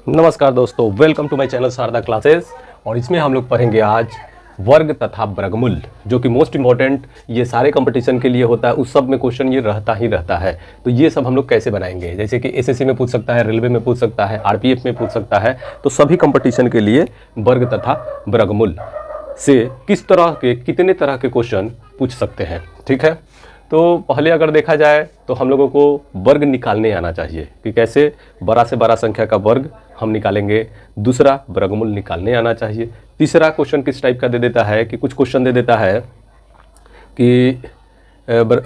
नमस्कार दोस्तों, welcome to my channel Sharda classes. और इसमें हम लोग पढ़ेंगे आज वर्ग तथा वर्गमूल, जो कि मोस्ट इम्पॉर्टेंट ये सारे कंपटीशन के लिए होता है। उस सब में क्वेश्चन ये रहता ही रहता है। तो ये सब हम लोग कैसे बनाएंगे, जैसे कि एसएससी में पूछ सकता है, रेलवे में पूछ सकता है, आरपीएफ में पूछ सकता है। तो सभी कंपटीशन के लिए वर्ग तथा वर्गमूल से किस तरह के कितने तरह के क्वेश्चन पूछ सकते हैं। ठीक है, तो पहले अगर देखा जाए तो हम लोगों को वर्ग निकालने आना चाहिए कि कैसे बड़ा से बड़ा संख्या का वर्ग हम निकालेंगे। दूसरा, वर्गमूल निकालने आना चाहिए। तीसरा क्वेश्चन किस टाइप का दे देता है कि कुछ क्वेश्चन दे देता है कि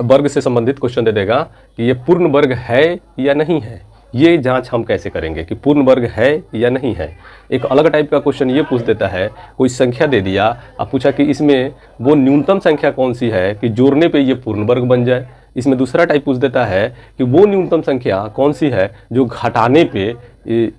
वर्ग से संबंधित क्वेश्चन दे देगा कि ये पूर्ण वर्ग है या नहीं है। ये जांच हम कैसे करेंगे कि पूर्ण वर्ग है या नहीं है। एक अलग टाइप का क्वेश्चन ये पूछ देता है, कोई संख्या दे दिया, अब पूछा कि इसमें वो न्यूनतम संख्या कौन सी है कि जोड़ने पे ये पूर्ण वर्ग बन जाए। इसमें दूसरा टाइप पूछ देता है कि वो न्यूनतम संख्या कौन सी है जो घटाने पे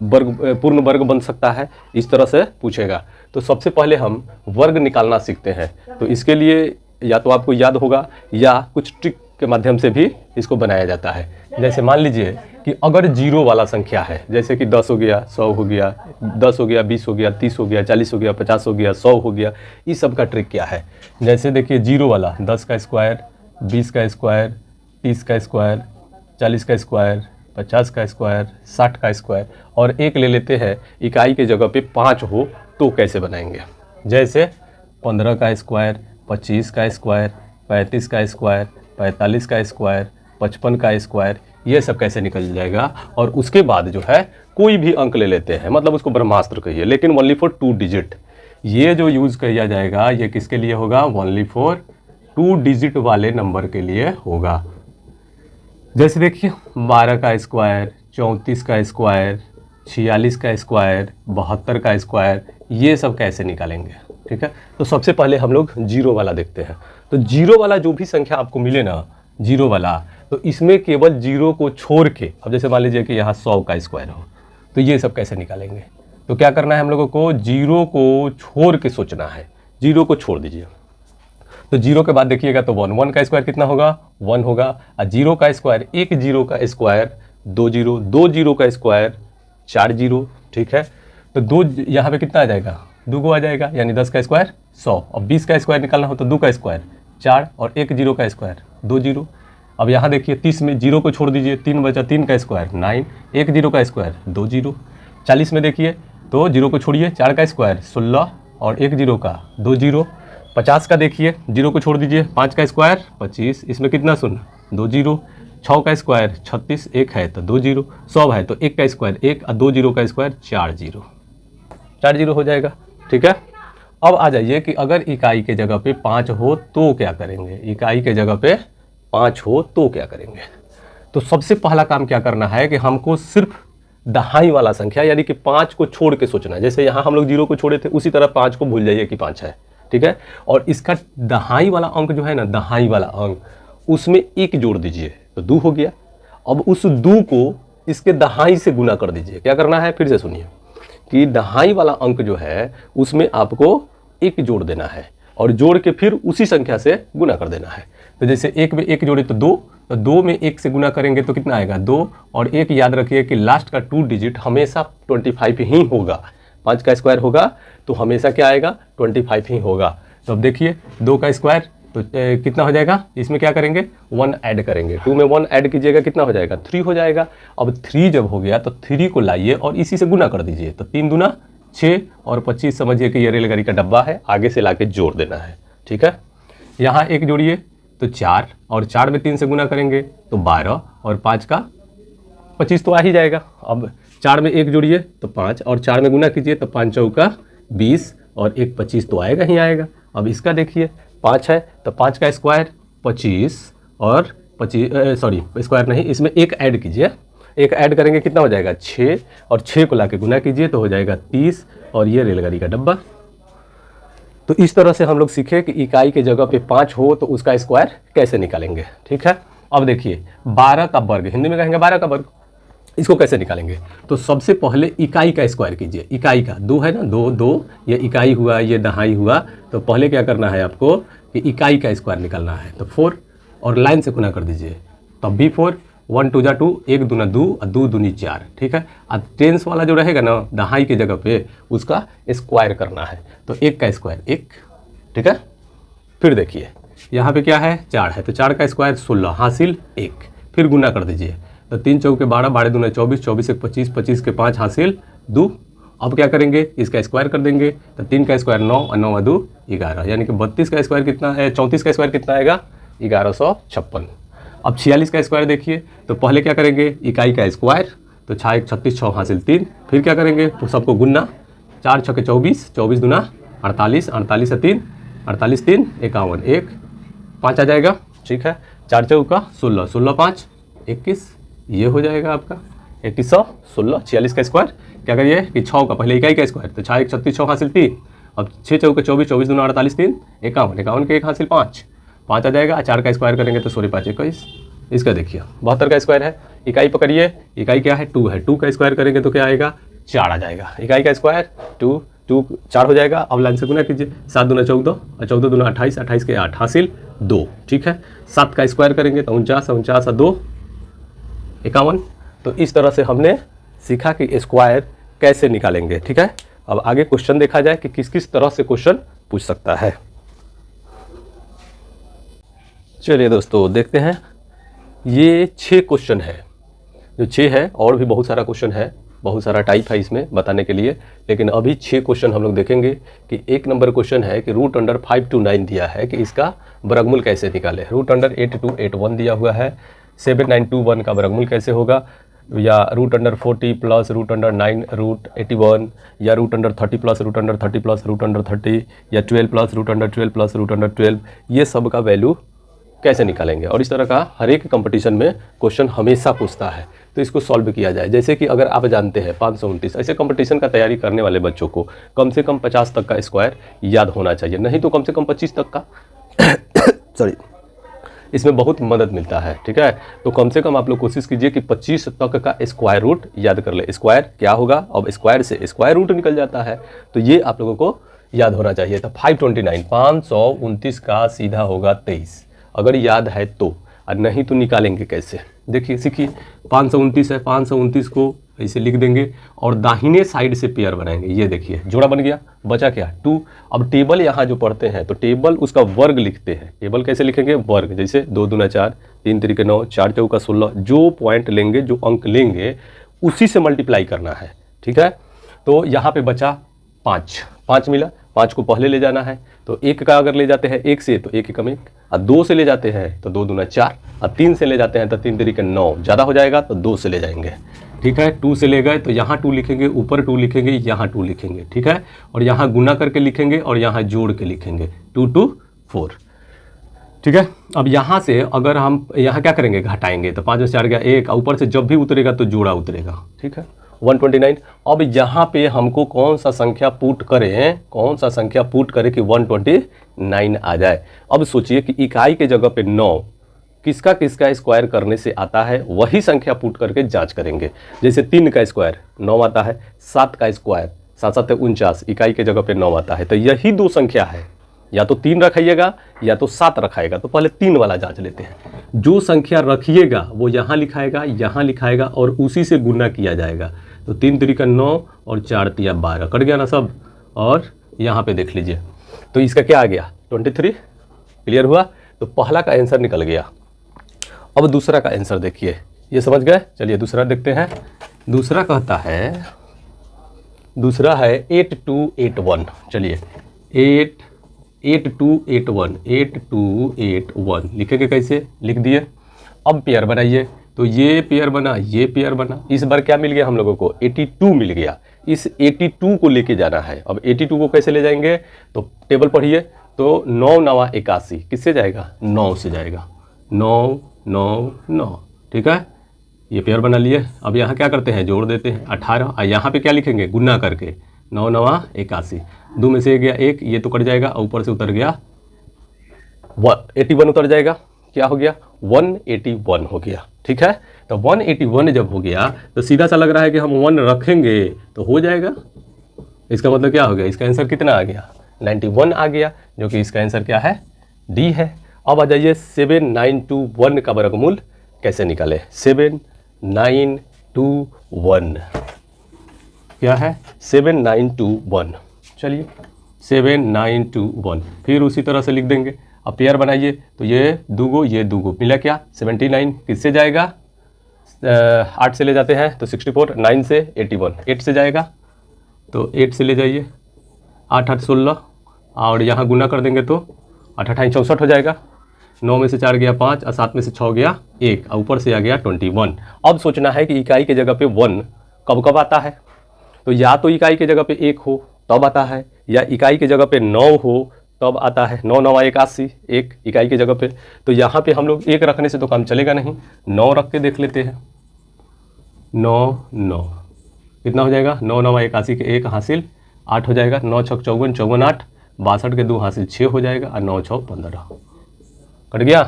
वर्ग पूर्ण वर्ग बन सकता है। इस तरह से पूछेगा। तो सबसे पहले हम वर्ग निकालना सीखते हैं। तो इसके लिए या तो आपको याद होगा या कुछ ट्रिक के माध्यम से भी इसको बनाया जाता है। जैसे मान लीजिए कि अगर जीरो वाला संख्या है, जैसे कि 10 हो गया, 100 हो गया, 10 हो गया, 20 हो गया, 30 हो गया, 40 हो गया, 50 हो गया, 100 हो गया। इस सब का ट्रिक क्या है। जैसे देखिए जीरो वाला 10 का स्क्वायर, 20 का स्क्वायर, 30 का स्क्वायर, 40 का स्क्वायर, 50 का स्क्वायर, 60 का स्क्वायर, और एक ले लेते हैं इकाई के जगह पे 5 हो तो कैसे बनाएंगे। जैसे 15 का स्क्वायर, 25 का स्क्वायर, 35 का स्क्वायर, 45 का स्क्वायर, 55 का स्क्वायर, ये सब कैसे निकल जाएगा। और उसके बाद जो है कोई भी अंक ले लेते हैं, मतलब उसको ब्रह्मास्त्र कहिए, लेकिन ओनली फॉर 2 डिजिट। ये जो यूज़ किया जाएगा ये किसके लिए होगा, ओनली फॉर 2 डिजिट वाले नंबर के लिए होगा। जैसे देखिए 12 का स्क्वायर, 34 का स्क्वायर, 46 का स्क्वायर, 72 का स्क्वायर, ये सब कैसे निकालेंगे। ठीक है, तो सबसे पहले हम लोग जीरो वाला देखते हैं। तो जीरो वाला जो भी संख्या आपको मिले ना, जीरो वाला, तो इसमें केवल जीरो को छोड़ के, अब जैसे मान लीजिए कि यहाँ 100 का स्क्वायर हो, तो ये सब कैसे निकालेंगे। तो क्या करना है हम लोगों को, जीरो को छोड़ के सोचना है। जीरो को छोड़ दीजिए। तो जीरो के बाद देखिएगा तो 1 का स्क्वायर कितना होगा, 1 होगा। और जीरो का स्क्वायर, एक जीरो का स्क्वायर 2 जीरो, 2 जीरो का स्क्वायर 4 जीरो। ठीक है, तो 2 यहाँ पे कितना आ जाएगा, 2 आ जाएगा, यानी 10 का स्क्वायर 100। और 20 का स्क्वायर निकालना हो तो 2 का स्क्वायर 4 और एक जीरो का स्क्वायर 2 जीरो। अब यहाँ देखिए 30 में जीरो को छोड़ दीजिए, 3 बचा, 3 का स्क्वायर 9, एक जीरो का स्क्वायर 2 जीरो। 40 में देखिए तो जीरो को छोड़िए, 4 का स्क्वायर 16 और एक जीरो का 2 जीरो। 50 का देखिए, जीरो को छोड़ दीजिए, 5 का स्क्वायर 25, इसमें कितना शून्य 2 जीरो। 6 का स्क्वायर 36, एक है तो 2 जीरो। 100 है तो 1 का स्क्वायर 1 और 2 जीरो का स्क्वायर 4 जीरो, 4 जीरो हो जाएगा। ठीक है, अब आ जाइए कि अगर इकाई के जगह पे 5 हो तो क्या करेंगे। इकाई के जगह पे 5 हो तो क्या करेंगे। तो सबसे पहला काम क्या करना है कि हमको सिर्फ दहाई वाला संख्या यानी कि 5 को छोड़ के सोचना है। जैसे यहाँ हम लोग जीरो को छोड़े थे, उसी तरह 5 को भूल जाइए कि 5 है। ठीक है, और इसका दहाई वाला अंक जो है ना, दहाई वाला अंक, उसमें 1 जोड़ दीजिए तो 2 हो गया। अब उस 2 को इसके दहाई से गुना कर दीजिए। क्या करना है, फिर से सुनिए कि दहाई वाला अंक जो है उसमें आपको 1 जोड़ देना है और जोड़ के फिर उसी संख्या से गुना कर देना है। तो जैसे 1 में 1 जोड़े तो 2, तो 2 में 1 से गुना करेंगे तो कितना आएगा 2, और 1 याद रखिए कि लास्ट का 2 डिजिट हमेशा 25 ही होगा। 5 का स्क्वायर होगा तो हमेशा क्या आएगा, 25 ही होगा। तो अब देखिए 2 का स्क्वायर तो कितना हो जाएगा, इसमें क्या करेंगे 1 ऐड करेंगे। 2 में 1 ऐड कीजिएगा, कितना हो जाएगा 3 हो जाएगा। अब 3 जब हो गया तो 3 को लाइए और इसी से गुना कर दीजिए। तो 3 दूना 6 और 25 समझिए कि ये रेलगाड़ी का डब्बा है, आगे से लाके जोड़ देना है। ठीक है, यहाँ 1 जोड़िए तो 4, और 4 में 3 से गुना करेंगे तो 12, और 5 का 25 तो आ ही जाएगा। अब 4 में 1 जोड़िए तो 5, और 4 में गुना कीजिए तो 5 चौका 20, और 1 25 तो आएगा ही आएगा। अब इसका देखिए 5 है तो 5 का स्क्वायर 25 और 25 सॉरी स्क्वायर नहीं, इसमें 1 ऐड कीजिए। 1 ऐड करेंगे कितना हो जाएगा 6, और 6 को लाके गुना कीजिए तो हो जाएगा 30, और ये रेलगाड़ी का डब्बा। तो इस तरह से हम लोग सीखे कि इकाई के जगह पे 5 हो तो उसका स्क्वायर कैसे निकालेंगे। ठीक है, अब देखिए 12 का वर्ग, हिंदी में कहेंगे 12 का वर्ग, इसको कैसे निकालेंगे। तो सबसे पहले इकाई का स्क्वायर कीजिए। इकाई का 2 है ना, 2 2, ये इकाई हुआ, ये दहाई हुआ। तो पहले क्या करना है आपको कि इकाई का स्क्वायर निकालना है। तो 4 और लाइन से गुना कर दीजिए, तब भी 4, 1 2 जा 2, 1 दूना 2 और 2 दूनी 4, ठीक है। और टेंस वाला जो रहेगा ना दहाई की जगह पे उसका स्क्वायर करना है, तो 1 का स्क्वायर 1, ठीक है। फिर देखिए यहाँ पे क्या है 4 है, तो 4 का स्क्वायर 16 हासिल 1, फिर गुना कर दीजिए, तो 3 चौके 12, 12 दूना 24, 24 एक 25, 25 के 5 हासिल 2। अब क्या करेंगे इसका स्क्वायर कर देंगे, तो 3 का स्क्वायर 9 और 9 2 11, यानी कि 32 का स्क्वायर कितना है, 34 का स्क्वायर कितना आएगा 1156। अब 46 का स्क्वायर देखिए, तो पहले क्या करेंगे इकाई का स्क्वायर, तो 6 1 36, 6 हासिल 3, फिर क्या करेंगे तो सबको गुनना, 4 6 24, 24 दूना 48, 48 से 3, 48 3 51, 1 5 आ जाएगा, ठीक है। 4 चौका 16, 16 5 21, ये हो जाएगा आपका 2116। 46 का स्क्वायर क्या करिए कि 6 का पहले इकाई का स्क्वायर, तो 6 1 36, 6 हासिल 3, अब 6 चौके 24, 24 दूना 48 3 51, 51 के 1 हासिल 5, 5 आ जाएगा। 4 का स्क्वायर करेंगे तो 16 5 21, इसका देखिए 72 का स्क्वायर है। इकाई पकड़िए, इकाई क्या है 2 है, 2 का स्क्वायर करेंगे तो क्या आएगा 4 आ जाएगा। इकाई का स्क्वायर 2 2 4 हो जाएगा। अब लाइन से गुना कीजिए, 7 दूना 14 और 14 दूना 28, 28 के 8 हासिल 2, ठीक है। 7 का स्क्वायर करेंगे तो 49, 49 और 2 51। तो इस तरह से हमने सीखा कि स्क्वायर कैसे निकालेंगे, ठीक है। अब आगे क्वेश्चन देखा जाए कि किस किस तरह से क्वेश्चन पूछ सकता है। चलिए दोस्तों देखते हैं, ये 6 क्वेश्चन है, जो 6 है, और भी बहुत सारा क्वेश्चन है, बहुत सारा टाइप है इसमें बताने के लिए, लेकिन अभी 6 क्वेश्चन हम लोग देखेंगे। कि 1 नंबर क्वेश्चन है कि रूट अंडर 5 to 9 दिया है कि इसका वर्गमूल कैसे निकाले। रूट अंडर 8 to 81 दिया हुआ है, 7 9 2 1 का वर्गमूल कैसे होगा, या root under 40 plus root under 9 root 81, या root under 30 plus root under 30 plus root under 30, या 12 plus root under 12 plus root under 12, ये सब का वैल्यू कैसे निकालेंगे। और इस तरह का हर एक कंपटीशन में क्वेश्चन हमेशा पूछता है, तो इसको सॉल्व किया जाए। जैसे कि अगर आप जानते हैं 529, ऐसे कंपटीशन का तैयारी करने वाले बच्चों को कम से कम 50 तक का स्क्वायर याद होना चाहिए, नहीं तो कम से कम 25 तक का सॉरी, इसमें बहुत मदद मिलता है, ठीक है। तो कम से कम आप लोग कोशिश कीजिए कि 25 तक का स्क्वायर रूट याद कर ले। स्क्वायर क्या होगा, अब स्क्वायर से स्क्वायर रूट निकल जाता है, तो ये आप लोगों को याद होना चाहिए। तो 529 529 का सीधा होगा 23, अगर याद है तो, और नहीं तो निकालेंगे कैसे, देखिए सीखिए। 529 है, 529 को ऐसे लिख देंगे और दाहिने साइड से पेयर बनाएंगे, ये देखिए जोड़ा बन गया, बचा क्या 2। अब टेबल यहाँ जो पढ़ते हैं तो टेबल उसका वर्ग लिखते हैं। टेबल कैसे लिखेंगे, वर्ग, जैसे 2 दूना 4, 3 3 9, 4 चौका 16, जो पॉइंट लेंगे, जो अंक लेंगे उसी से मल्टीप्लाई करना है, ठीक है। तो यहाँ पे बचा 5 मिला, 5 को पहले ले जाना है, तो 1 का अगर ले जाते हैं 1 से तो 1 एकम 1, और 2 से ले जाते हैं तो 2 दूना 4, और 3 से ले जाते हैं तो 3 3 9, ज़्यादा हो जाएगा तो 2 से ले जाएंगे, ठीक है। 2 से ले गए तो यहाँ 2 लिखेंगे, ऊपर 2 लिखेंगे, यहाँ 2 लिखेंगे, ठीक है। और यहाँ गुना करके लिखेंगे और यहाँ जोड़ के लिखेंगे, 2 2 4, ठीक है। अब यहाँ से अगर हम यहाँ क्या करेंगे, घटाएंगे, तो 5 में 4 गया 1, ऊपर से जब भी उतरेगा तो जोड़ा उतरेगा, ठीक है। 129। अब यहाँ पे हमको कौन सा संख्या पुट करें, कौन सा संख्या पुट करें कि 129 आ जाए। अब सोचिए कि इकाई के जगह पे 9 किसका किसका स्क्वायर करने से आता है, वही संख्या पुट करके जांच करेंगे। जैसे 3 का स्क्वायर 9 आता है, 7 का स्क्वायर 7 7 49, इकाई के जगह पे 9 आता है, तो यही 2 संख्या है, या तो 3 रखाइएगा या तो 7 रखाएगा। तो पहले 3 वाला जांच लेते हैं। जो संख्या रखिएगा वो यहाँ लिखाएगा, यहाँ लिखाएगा और उसी से गुना किया जाएगा। तो 3 3 का 9 और 4 3 12, कट गया ना सब। और यहाँ पे देख लीजिए, तो इसका क्या आ गया 23, क्लियर हुआ। तो पहला का आंसर निकल गया। अब दूसरा का आंसर देखिए, ये समझ गए। चलिए दूसरा देखते हैं। दूसरा कहता है, दूसरा है 8281। चलिए 8281 8281 लिखेंगे कैसे, लिख दिए। अब पेयर बनाइए, तो ये पेयर बना, ये पेयर बना। इस बार क्या मिल गया हम लोगों को, 82 मिल गया। इस 82 को लेके जाना है। अब 82 को कैसे ले जाएंगे, तो टेबल पढ़िए, तो 9 9 81 किससे जाएगा, 9 से जाएगा, 9 9 9, ठीक है। ये पेयर बना लिए। अब यहाँ क्या करते हैं, जोड़ देते हैं 18, और यहाँ पे क्या लिखेंगे, गुना करके 9 9 81, 2 में से गया 1, ये तो कट जाएगा, ऊपर से उतर गया 81 उतर जाएगा, क्या हो गया 181 हो गया, ठीक है। तो 181 जब हो गया तो सीधा सा लग रहा है कि हम 1 रखेंगे तो हो जाएगा। इसका मतलब क्या हो गया, इसका आंसर कितना आ गया 91 आ गया, जो कि इसका आंसर क्या है, डी है। अब आ जाइए 7921 का वर्गमूल कैसे निकाले, 7 9 2 1 क्या है 7 9 2 1। चलिए 7 9 2 1 फिर उसी तरह से लिख देंगे। अब पेयर बनाइए तो ये दूगो मिला क्या 79, किससे जाएगा 8 से ले जाते हैं तो 64, 9 से 81, 8 से जाएगा तो 8 से ले जाइए, 8 8 16 और यहाँ गुना कर देंगे तो 8 8 64 हो जाएगा। 9 में से 4 गया 5 और 7 में से 6 गया 1 और ऊपर से आ गया 21। अब सोचना है कि इकाई के जगह पे 1 कब कब आता है, तो या तो इकाई के जगह पे 1 हो तब आता है, या इकाई के जगह पे 9 हो तब आता है। 9 9 81, 1 इकाई की जगह पे। तो यहाँ पे हम लोग 1 रखने से तो काम चलेगा नहीं, 9 रख के देख लेते हैं। 9 9 कितना हो जाएगा, 9 9 81 के 1 हासिल 8 हो जाएगा, 9 6 54 54 8, 62 के 2 हासिल 6 हो जाएगा और 9 6 15 कट गया।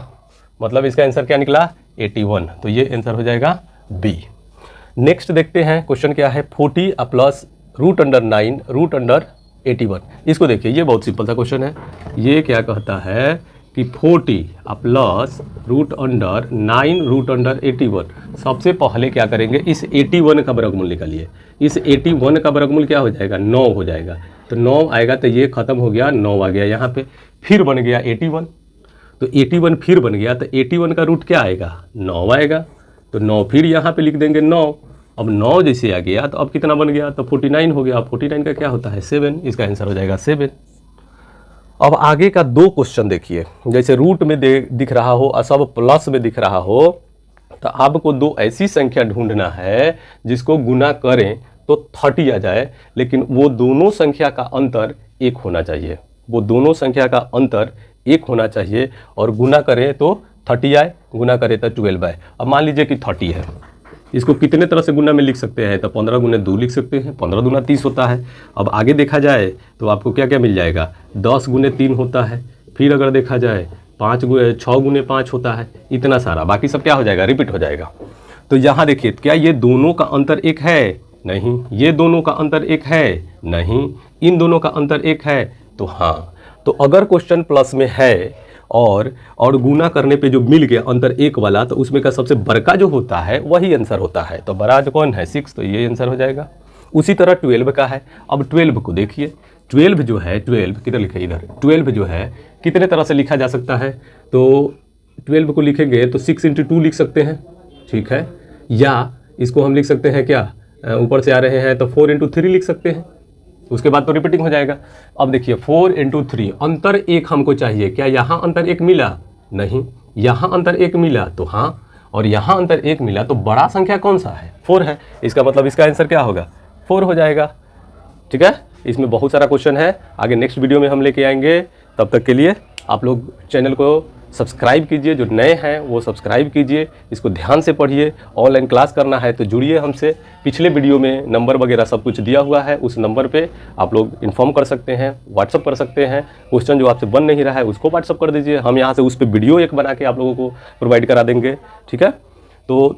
मतलब इसका आंसर क्या निकला 81। तो ये आंसर हो जाएगा बी। नेक्स्ट देखते हैं क्वेश्चन क्या है, 40 प्लस √9 √81। इसको देखिए, ये बहुत सिंपल सा क्वेश्चन है। ये क्या कहता है कि 40 प्लस √9 √81। सबसे पहले क्या करेंगे, इस 81 का वर्गमूल निकालिए। इस 81 का वर्गमूल क्या हो जाएगा 9 हो जाएगा, तो 9 आएगा तो ये खत्म हो गया, 9 आ गया यहाँ पे, फिर बन गया 81। तो 81 फिर बन गया तो 81 का रूट क्या आएगा 9 आएगा, तो 9 फिर यहाँ पे लिख देंगे 9। अब 9 जैसे आ गया तो अब कितना बन गया, तो 49 हो गया। 49 का क्या होता है 7, इसका आंसर हो जाएगा 7। अब आगे का 2 क्वेश्चन देखिए, जैसे रूट में दिख रहा हो और सब प्लस में दिख रहा हो, तो आपको 2 ऐसी संख्या ढूंढना है जिसको गुना करें तो 30 आ जाए, लेकिन वो दोनों संख्या का अंतर 1 होना चाहिए। वो दोनों संख्या का अंतर 1 होना चाहिए और गुना करें तो 30 आए, गुना करें तो 12 आए। अब मान लीजिए कि 30 है, इसको कितने तरह से गुना में लिख सकते हैं, तो 15 गुने 2 लिख सकते हैं, 15 दूना 30 होता है। अब आगे देखा जाए तो आपको क्या क्या मिल जाएगा, 10 गुने 3 होता है, फिर अगर देखा जाए 6 गुने 5 होता है, इतना सारा, बाकी सब क्या हो जाएगा रिपीट हो जाएगा। तो यहाँ देखिए, क्या ये दोनों का अंतर 1 है, नहीं। ये दोनों का अंतर 1 है, नहीं। इन दोनों का अंतर 1 है, तो हाँ। तो अगर क्वेश्चन प्लस में है और गुना करने पे जो मिल गया अंतर 1 वाला, तो उसमें का सबसे बड़का जो होता है वही आंसर होता है। तो बड़ा जो कौन है 6, तो ये आंसर हो जाएगा। उसी तरह 12 का है। अब 12 को देखिए, 12 जो है, 12 किधर लिखे, इधर 12 जो है कितने तरह से लिखा जा सकता है, तो 12 को लिखेंगे तो 6 × 2 लिख सकते हैं, ठीक है। या इसको हम लिख सकते हैं क्या, ऊपर से आ रहे हैं तो 4 × 3 लिख सकते हैं, उसके बाद तो रिपीटिंग हो जाएगा। अब देखिए 4 × 3, अंतर 1 हमको चाहिए। क्या यहाँ अंतर 1 मिला, नहीं। यहाँ अंतर 1 मिला तो हाँ, और यहाँ अंतर 1 मिला, तो बड़ा संख्या कौन सा है 4 है। इसका मतलब इसका आंसर क्या होगा 4 हो जाएगा, ठीक है। इसमें बहुत सारा क्वेश्चन है, आगे नेक्स्ट वीडियो में हम लेके आएंगे। तब तक के लिए आप लोग चैनल को सब्सक्राइब कीजिए, जो नए हैं वो सब्सक्राइब कीजिए, इसको ध्यान से पढ़िए। ऑनलाइन क्लास करना है तो जुड़िए हमसे। पिछले वीडियो में नंबर वगैरह सब कुछ दिया हुआ है, उस नंबर पे आप लोग इन्फॉर्म कर सकते हैं, व्हाट्सअप कर सकते हैं। क्वेश्चन जो आपसे बन नहीं रहा है उसको व्हाट्सअप कर दीजिए, हम यहाँ से उस पर वीडियो एक बना के आप लोगों को प्रोवाइड करा देंगे, ठीक है। तो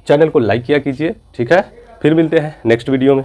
चैनल को लाइक किया कीजिए, ठीक है। फिर मिलते हैं नेक्स्ट वीडियो में।